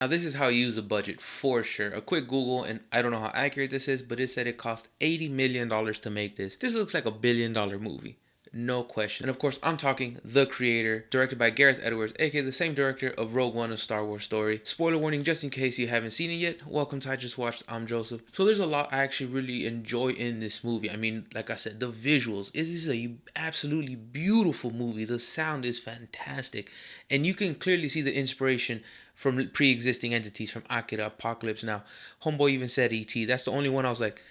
Now this is how you use a budget for sure. A quick Google, and I don't know how accurate this is, but it said it cost $80 million to make this. This looks like $1 billion movie. No question. And of course, I'm talking the creator, directed by Gareth Edwards, aka the same director of Rogue One, a Star Wars story. Spoiler warning, just in case you haven't seen it yet. Welcome to I Just Watched. I'm Joseph. So there's a lot I actually really enjoy in this movie. I mean, like I said, the visuals. It is a absolutely beautiful movie. The sound is fantastic, and you can clearly see the inspiration from pre-existing entities, from Akira, Apocalypse Now. Homeboy even said E.T. That's the only one I was like,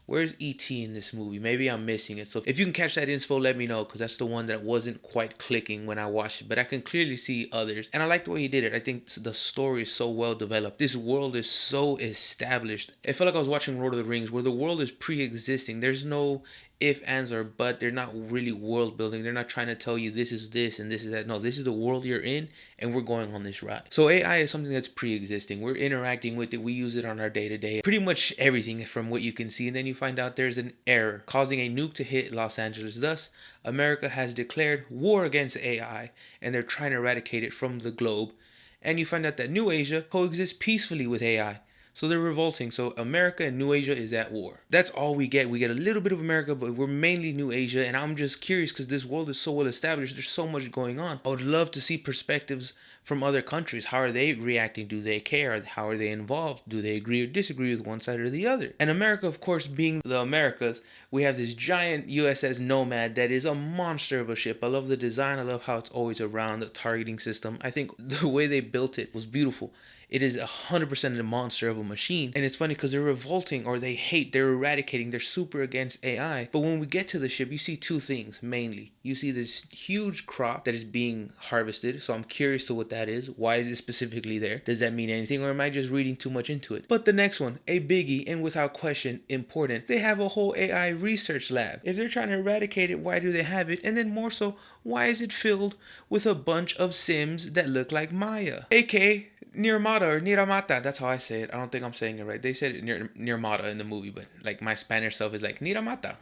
where's E.T. in this movie? Maybe I'm missing it. So if you can catch that inspo, let me know, because that's the one that wasn't quite clicking when I watched it. But I can clearly see others. And I like the way he did it. I think the story is so well developed. This world is so established. It felt like I was watching Lord of the Rings, where the world is pre-existing. There's no if, ands, or but. They're not really world building. They're not trying to tell you this is this and this is that. No, this is the world you're in, and we're going on this ride. So AI is something that's pre-existing. We're interacting with it. We use it on our day-to-day. Pretty much everything from what you can see. And then you find out there's an error causing a nuke to hit Los Angeles. Thus, America has declared war against AI, and they're trying to eradicate it from the globe. And you find out that New Asia coexists peacefully with AI. So they're revolting. So America and New Asia is at war. That's all we get. We get a little bit of America, but we're mainly New Asia. And I'm just curious because this world is so well established. There's so much going on. I would love to see perspectives from other countries. How are they reacting? Do they care? How are they involved? Do they agree or disagree with one side or the other? And America, of course, being the Americas, we have this giant USS Nomad that is a monster of a ship. I love the design. I love how it's always around, the targeting system. I think the way they built it was beautiful. It is 100% a monster of a machine. And it's funny because they're revolting, or they hate, they're eradicating, they're super against AI. But when we get to the ship, you see two things mainly. You see this huge crop that is being harvested. So I'm curious to what that is. Why is it specifically there? Does that mean anything, or am I just reading too much into it? But the next one, a biggie, and without question important, they have a whole AI research lab. If they're trying to eradicate it, why do they have it? And then more so, why is it filled with a bunch of Sims that look like Maya? AKA Nirmata or Niramata. That's how I say it. I don't think I'm saying it right. They said it Nirmata in the movie, but like my Spanish self is like Niramata.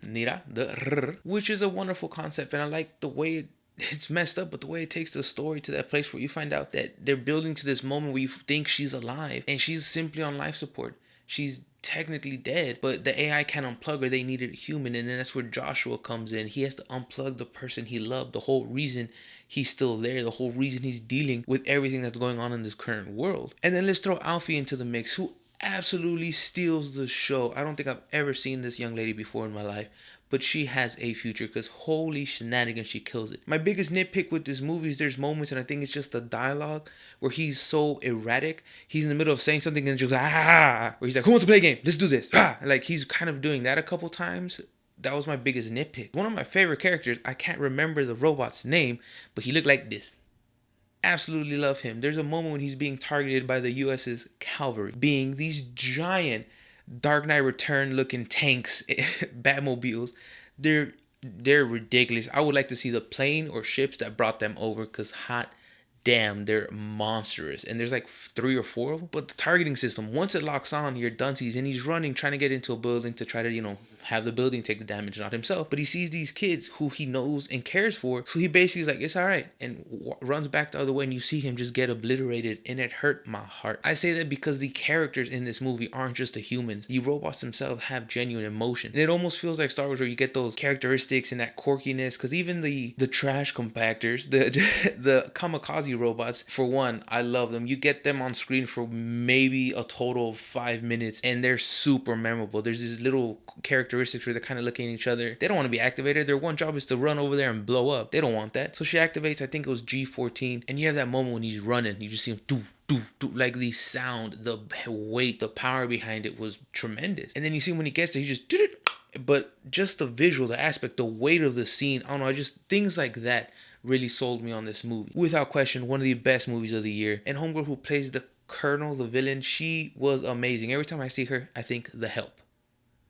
Nira, the rrr, which is a wonderful concept. And I like the way it's messed up, but the way it takes the story to that place where you find out that they're building to this moment where you think she's alive and she's simply on life support. She's technically dead, but the AI can't unplug her. They needed a human, and then that's where Joshua comes in. He has to unplug the person he loved. The whole reason he's still there, the whole reason he's dealing with everything that's going on in this current world. And then let's throw Alfie into the mix, who absolutely steals the show. I don't think I've ever seen this young lady before in my life, but she has a future because holy shenanigans, she kills it. My biggest nitpick with this movie is there's moments, and I think it's just the dialogue where he's so erratic. He's in the middle of saying something and just where he's like, "Who wants to play a game? Let's do this." Like he's kind of doing that a couple times. That was my biggest nitpick. One of my favorite characters, I can't remember the robot's name, but he looked like this. Absolutely love him. There's a moment when he's being targeted by the US's cavalry, being these giant Dark Knight Return looking tanks, Batmobiles. They're ridiculous. I would like to see the plane or ships that brought them over, because hot damn, they're monstrous. And there's like 3 or 4 of them. But the targeting system, once it locks on, you're dunsies, and he's running, trying to get into a building to try to, have the building take the damage, not himself. But he sees these kids who he knows and cares for. So he basically is like, it's all right, and runs back the other way, and you see him just get obliterated, and it hurt my heart. I say that because the characters in this movie aren't just the humans. The robots themselves have genuine emotion. And it almost feels like Star Wars, where you get those characteristics and that quirkiness, because even the trash compactors, the kamikaze robots, for one, I love them. You get them on screen for maybe a total of 5 minutes, and they're super memorable. There's these little characteristics where they're kind of looking at each other. They don't want to be activated. Their one job is to run over there and blow up. They don't want that. So she activates, I think it was G14, and you have that moment when he's running. You just see him do, do, do, like the sound, the weight, the power behind it was tremendous. And then you see when he gets there, he just did it. But just the visual, the aspect, the weight of the scene, I don't know, just things like that really sold me on this movie. Without question, one of the best movies of the year. And homegirl who plays the Colonel, the villain, she was amazing. Every time I see her, I think The Help.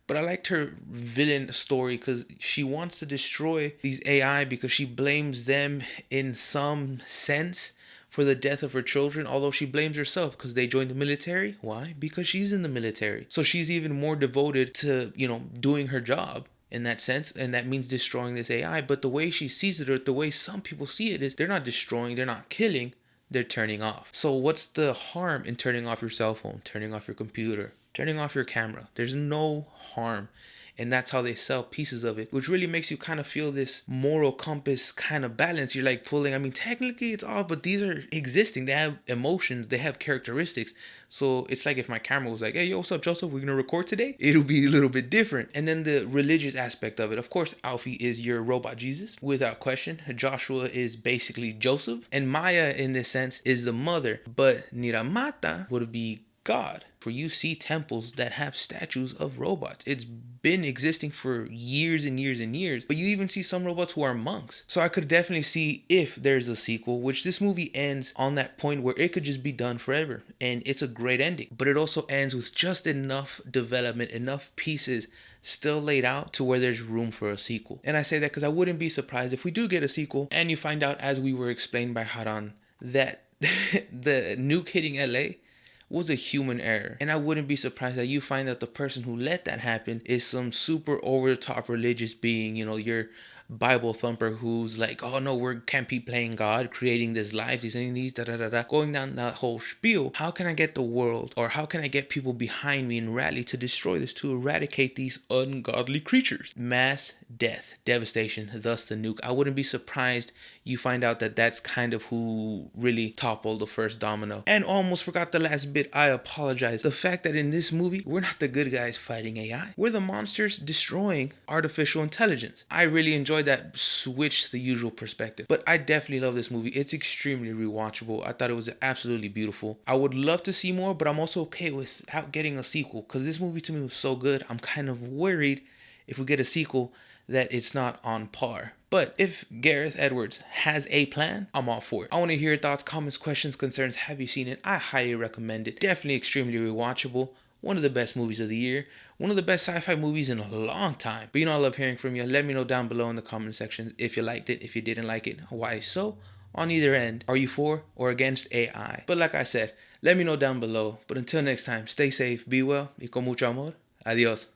But I liked her villain story because she wants to destroy these AI because she blames them in some sense for the death of her children, although she blames herself because they joined the military. Why? Because she's in the military. So she's even more devoted to, doing her job in that sense, and that means destroying this AI. But the way she sees it, or the way some people see it, is they're not destroying, they're not killing, they're turning off. So what's the harm in turning off your cell phone, turning off your computer, turning off your camera? There's no harm. And that's how they sell pieces of it, which really makes you kind of feel this moral compass kind of balance. You're like pulling, I mean, technically it's off, but these are existing. They have emotions, they have characteristics. So it's like if my camera was like, hey, yo, what's up, Joseph? We're going to record today. It'll be a little bit different. And then the religious aspect of it. Of course, Alfie is your robot Jesus, without question. Joshua is basically Joseph. And Maya, in this sense, is the mother. But Niramata would be God. For you see temples that have statues of robots. It's been existing for years and years and years. But you even see some robots who are monks. So I could definitely see if there's a sequel, which this movie ends on that point where it could just be done forever. And it's a great ending. But it also ends with just enough development, enough pieces still laid out to where there's room for a sequel. And I say that because I wouldn't be surprised if we do get a sequel and you find out, as we were explained by Haran, that the nuke hitting LA was a human error. And I wouldn't be surprised that you find that the person who let that happen is some super over the top religious being, you know, your Bible thumper who's like, oh no, we can't be playing God, creating this life, these, da da da da, going down that whole spiel. How can I get the world, or how can I get people behind me and rally to destroy this, to eradicate these ungodly creatures? Mass death, devastation, thus the nuke. I wouldn't be surprised you find out that that's kind of who really toppled the first domino. And almost forgot the last bit, I apologize. The fact that in this movie, we're not the good guys fighting AI. We're the monsters destroying artificial intelligence. I really enjoyed that switch to the usual perspective. But I definitely love this movie. It's extremely rewatchable. I thought it was absolutely beautiful. I would love to see more, but I'm also okay without getting a sequel because this movie to me was so good. I'm kind of worried if we get a sequel that it's not on par. But if Gareth Edwards has a plan, I'm all for it. I want to hear your thoughts, comments, questions, concerns. Have you seen it? I highly recommend it. Definitely extremely rewatchable. One of the best movies of the year. One of the best sci-fi movies in a long time. But you know, I love hearing from you. Let me know down below in the comment sections if you liked it, if you didn't like it, why so. On either end, are you for or against AI? But like I said, let me know down below. But until next time, stay safe, be well, y con mucho amor. Adios.